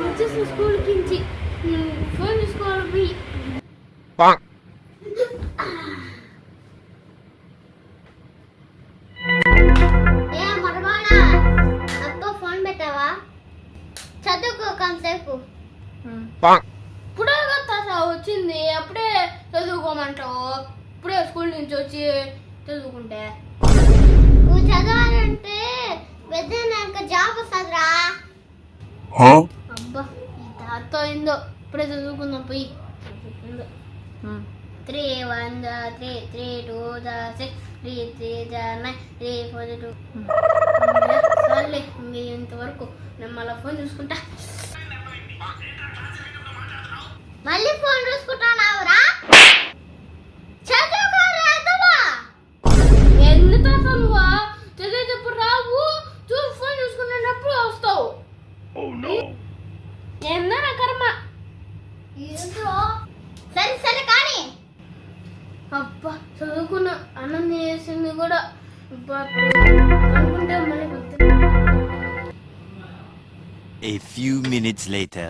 వచ్చేసి school కించి phone తీసుకోవాలి. ఏ మరవాడా అక్క ఫోన్ పెట్టావా? చదువుకో కాసేపు. ఇప్పుడే కదా వచ్చింది, అప్పుడే చదువుకోమంటావు? ఇప్పుడే స్కూల్ నుంచి వచ్చి చదువుకుంటే నువ్వు చదవాలంటే పెద్ద జాబ్ వస్తుందిరా. అబ్బా ఈ తాత ఏందో ఇప్పుడే చదువుకుందాం పోయి. 3 1 3 3 2 6 3 3 9 3 4 2 సర్లే ఇంతవరకు నేను మళ్ళీ ఫోన్ చూసుకుంటా. మళ్ళీ ఫోన్ చూసుకుంటానావురా? చదువుకోరాదవా? ఎంత నువ్వా చదివేటప్పుడు రావు, ఫోన్ చూసుకునేటప్పుడు వస్తావు. ఏందో నా కర్మ. సరే సరే కానీ అబ్బా చదువుకున్న అన్నం చేసింది కూడా అనుకుంటే మళ్ళీ. A few minutes later.